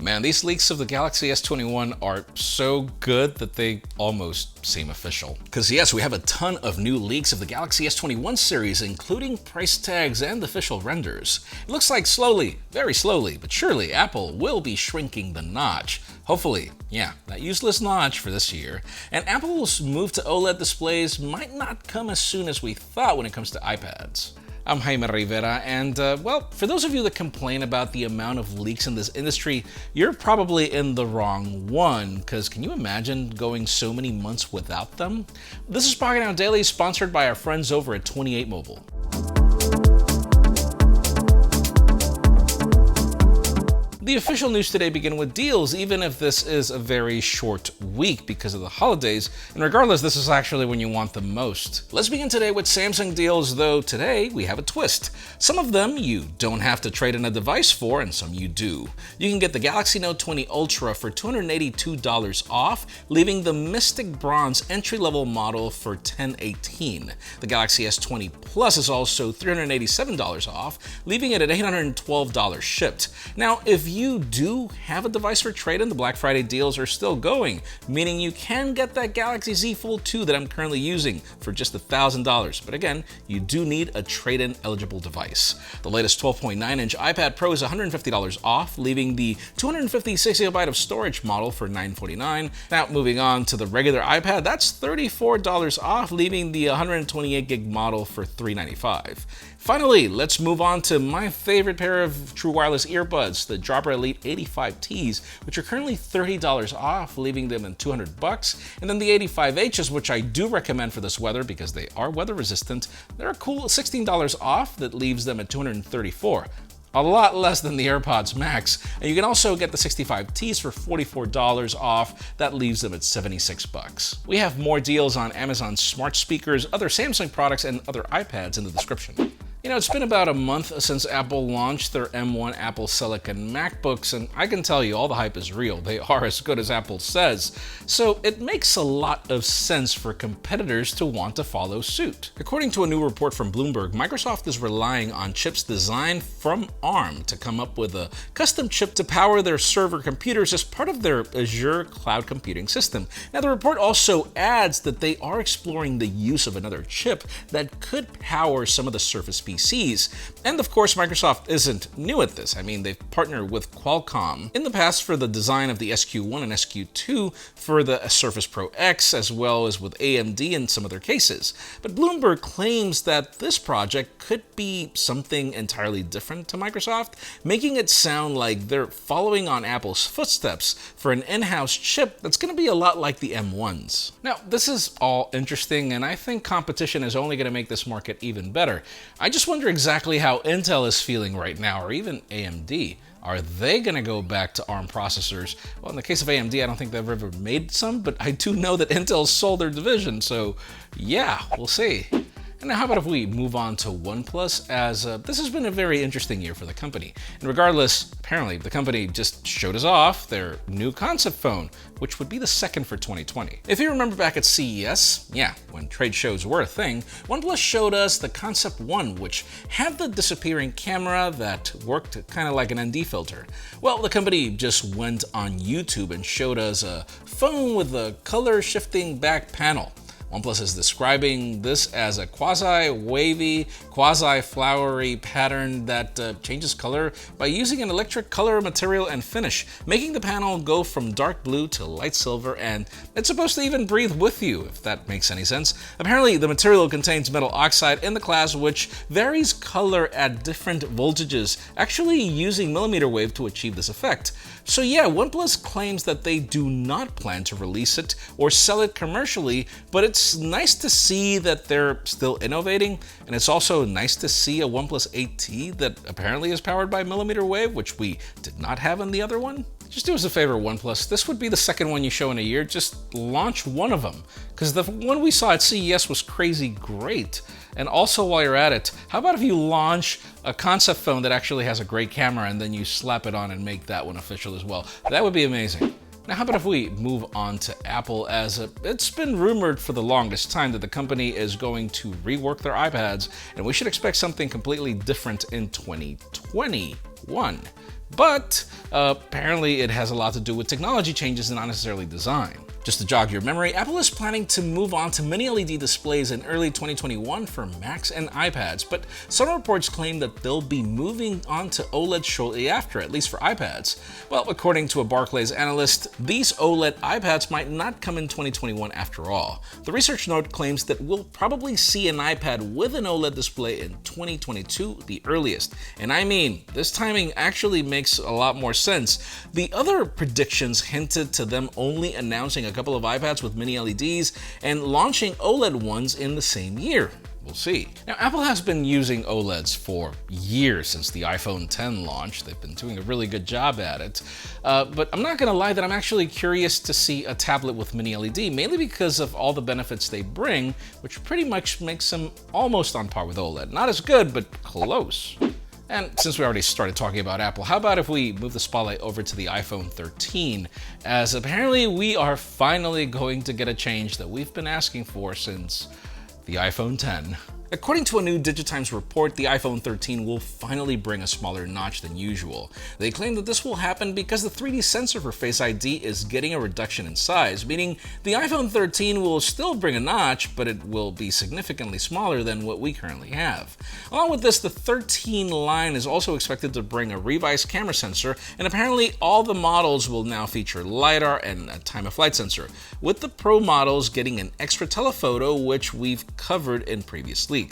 Man, these leaks of the Galaxy S21 are so good that they almost seem official. Because yes, we have a ton of new leaks of the Galaxy S21 series, including price tags and official renders. It looks like slowly, very slowly, but surely Apple will be shrinking the notch. Hopefully, yeah, that useless notch for this year. And Apple's move to OLED displays might not come as soon as we thought when it comes to iPads. I'm Jaime Rivera, and well, for those of you that complain about the amount of leaks in this industry, you're probably in the wrong one, because can you imagine going so many months without them? This is Pocketnow Daily, sponsored by our friends over at 28 Mobile. The official news today begin with deals, even if this is a very short week because of the holidays, and regardless, this is actually when you want them most. Let's begin today with Samsung deals, though today we have a twist. Some of them you don't have to trade in a device for, and some you do. You can get the Galaxy Note 20 Ultra for $282 off, leaving the Mystic Bronze entry-level model for $1,018. The Galaxy S20 Plus is also $387 off, leaving it at $812 shipped. Now, if you do have a device for trade-in, the Black Friday deals are still going, meaning you can get that Galaxy Z Fold 2 that I'm currently using for just $1,000. But again, you do need a trade-in eligible device. The latest 12.9-inch iPad Pro is $150 off, leaving the 256 GB of storage model for $949. Now, moving on to the regular iPad, that's $34 off, leaving the 128 GB model for $395. Finally, let's move on to my favorite pair of true wireless earbuds, the Jabra Elite 85Ts, which are currently $30 off, leaving them in $200. And then the 85Hs, which I do recommend for this weather because they are weather resistant, they're a cool $16 off, that leaves them at $234. A lot less than the AirPods Max. And you can also get the 65Ts for $44 off. That leaves them at $76. We have more deals on Amazon smart speakers, other Samsung products, and other iPads in the description. You know, it's been about a month since Apple launched their M1 Apple Silicon MacBooks, and I can tell you all the hype is real. They are as good as Apple says. So it makes a lot of sense for competitors to want to follow suit. According to a new report from Bloomberg, Microsoft is relying on chips designed from ARM to come up with a custom chip to power their server computers as part of their Azure cloud computing system. Now, the report also adds that they are exploring the use of another chip that could power some of the Surface PCs. And of course, Microsoft isn't new at this. I mean, they've partnered with Qualcomm in the past for the design of the SQ1 and SQ2 for the Surface Pro X, as well as with AMD in some other cases. But Bloomberg claims that this project could be something entirely different to Microsoft, making it sound like they're following on Apple's footsteps for an in-house chip that's going to be a lot like the M1s. Now, this is all interesting, and I think competition is only going to make this market even better. I just wonder exactly how Intel is feeling right now, or even AMD. Are they going to go back to ARM processors? Well, in the case of AMD, I don't think they've ever made some, but I do know that Intel sold their division, so yeah, we'll see. And now how about if we move on to OnePlus, as this has been a very interesting year for the company. And regardless, apparently the company just showed us off their new concept phone, which would be the second for 2020. If you remember back at CES, yeah, when trade shows were a thing, OnePlus showed us the Concept One, which had the disappearing camera that worked kind of like an ND filter. Well, the company just went on YouTube and showed us a phone with a color shifting back panel. OnePlus is describing this as a quasi-wavy, quasi-flowery pattern that changes color by using an electric color material and finish, making the panel go from dark blue to light silver, and it's supposed to even breathe with you, if that makes any sense. Apparently, the material contains metal oxide in the class, which varies color at different voltages, actually using millimeter wave to achieve this effect. So yeah, OnePlus claims that they do not plan to release it or sell it commercially, but it's nice to see that they're still innovating, and it's also nice to see a OnePlus 8T that apparently is powered by millimeter wave, which we did not have in the other one. Just do us a favor, OnePlus. This would be the second one you show in a year. Just launch one of them, because the one we saw at CES was crazy great. And also, while you're at it, how about if you launch a concept phone that actually has a great camera and then you slap it on and make that one official as well? That would be amazing. Now, how about if we move on to Apple, as it's been rumored for the longest time that the company is going to rework their iPads, and we should expect something completely different in 2021. But apparently it has a lot to do with technology changes and not necessarily design. Just to jog your memory, Apple is planning to move on to mini LED displays in early 2021 for Macs and iPads, but some reports claim that they'll be moving on to OLED shortly after, at least for iPads. Well, according to a Barclays analyst, these OLED iPads might not come in 2021 after all. The research note claims that we'll probably see an iPad with an OLED display in 2022, the earliest. And I mean, this timing actually makes a lot more sense. The other predictions hinted to them only announcing a couple of iPads with mini LEDs and launching OLED ones in the same year. We'll see. Now, Apple has been using OLEDs for years since the iPhone X launch. They've been doing a really good job at it. But I'm not gonna lie that I'm actually curious to see a tablet with mini LED, mainly because of all the benefits they bring, which pretty much makes them almost on par with OLED. Not as good, but close. And since we already started talking about Apple, how about if we move the spotlight over to the iPhone 13, as apparently we are finally going to get a change that we've been asking for since the iPhone X. According to a new Digitimes report, the iPhone 13 will finally bring a smaller notch than usual. They claim that this will happen because the 3D sensor for Face ID is getting a reduction in size, meaning the iPhone 13 will still bring a notch, but it will be significantly smaller than what we currently have. Along with this, the 13 line is also expected to bring a revised camera sensor, and apparently all the models will now feature LiDAR and a time-of-flight sensor, with the Pro models getting an extra telephoto, which we've covered in previous leaks.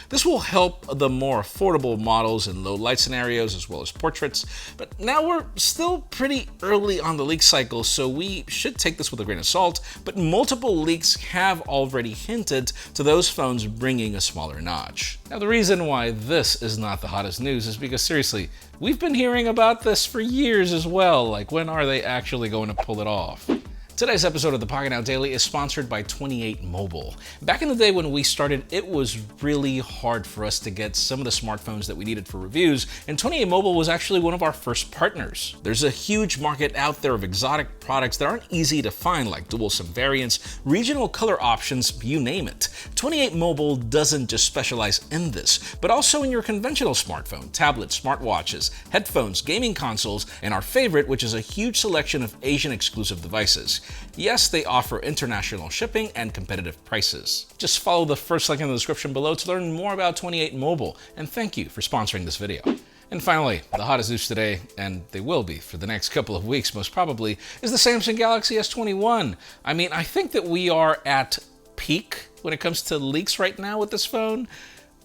This will help the more affordable models in low light scenarios as well as portraits, but now we're still pretty early on the leak cycle, so we should take this with a grain of salt, but multiple leaks have already hinted to those phones bringing a smaller notch. Now, the reason why this is not the hottest news is because seriously, we've been hearing about this for years as well. Like, when are they actually going to pull it off? Today's episode of the Pocketnow Daily is sponsored by 28 Mobile. Back in the day when we started, it was really hard for us to get some of the smartphones that we needed for reviews, and 28 Mobile was actually one of our first partners. There's a huge market out there of exotic products that aren't easy to find, like dual SIM variants, regional color options, you name it. 28 Mobile doesn't just specialize in this, but also in your conventional smartphone, tablets, smartwatches, headphones, gaming consoles, and our favorite, which is a huge selection of Asian exclusive devices. Yes, they offer international shipping and competitive prices. Just follow the first link in the description below to learn more about 28 Mobile, and thank you for sponsoring this video. And finally, the hottest news today, and they will be for the next couple of weeks most probably, is the Samsung Galaxy S21. I mean, I think that we are at peak when it comes to leaks right now with this phone,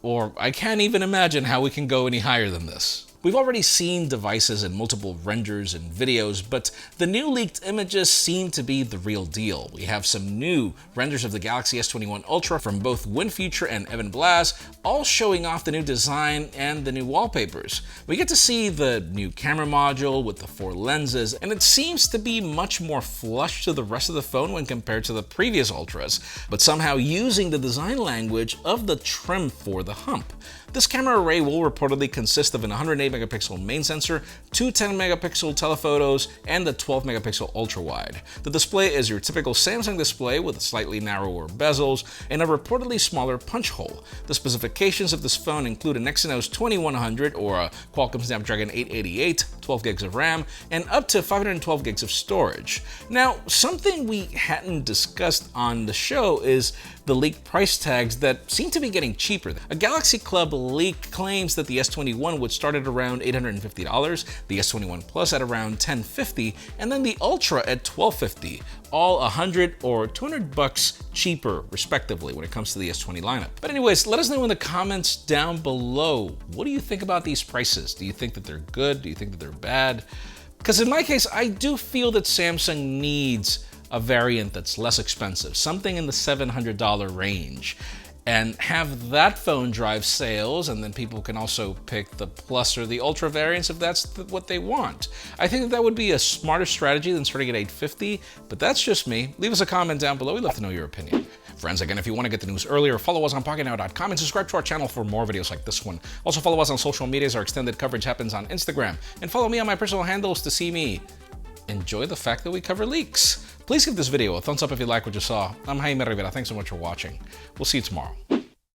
or I can't even imagine how we can go any higher than this. We've already seen devices in multiple renders and videos, but the new leaked images seem to be the real deal. We have some new renders of the Galaxy S21 Ultra from both WinFuture and Evan Blass, all showing off the new design and the new wallpapers. We get to see the new camera module with the 4 lenses, and it seems to be much more flush to the rest of the phone when compared to the previous Ultras, but somehow using the design language of the trim for the hump. This camera array will reportedly consist of an 108 megapixel main sensor, 2 10 megapixel telephotos, and the 12 megapixel ultra wide. The display is your typical Samsung display with slightly narrower bezels and a reportedly smaller punch hole. The specifications of this phone include an Exynos 2100 or a Qualcomm Snapdragon 888, 12 gigs of RAM, and up to 512 gigs of storage. Now, something we hadn't discussed on the show is the leaked price tags that seem to be getting cheaper. A Galaxy Club leak claims that the S21 would start at around $850, the S21 Plus at around $1,050, and then the Ultra at $1,250, all $100 or $200 cheaper respectively when it comes to the S20 lineup. But anyways, let us know in the comments down below, what do you think about these prices? Do you think that they're good? Do you think that they're bad? Because in my case, I do feel that Samsung needs a variant that's less expensive, something in the $700 range, and have that phone drive sales, and then people can also pick the Plus or the Ultra variants if that's what they want. I think that would be a smarter strategy than starting at $850, but that's just me. Leave us a comment down below. We'd love to know your opinion. Friends, again, if you want to get the news earlier, follow us on Pocketnow.com and subscribe to our channel for more videos like this one. Also follow us on social medias. Our extended coverage happens on Instagram. And follow me on my personal handles to see me enjoy the fact that we cover leaks. Please give this video a thumbs up if you like what you saw. I'm Jaime Rivera. Thanks so much for watching. We'll see you tomorrow.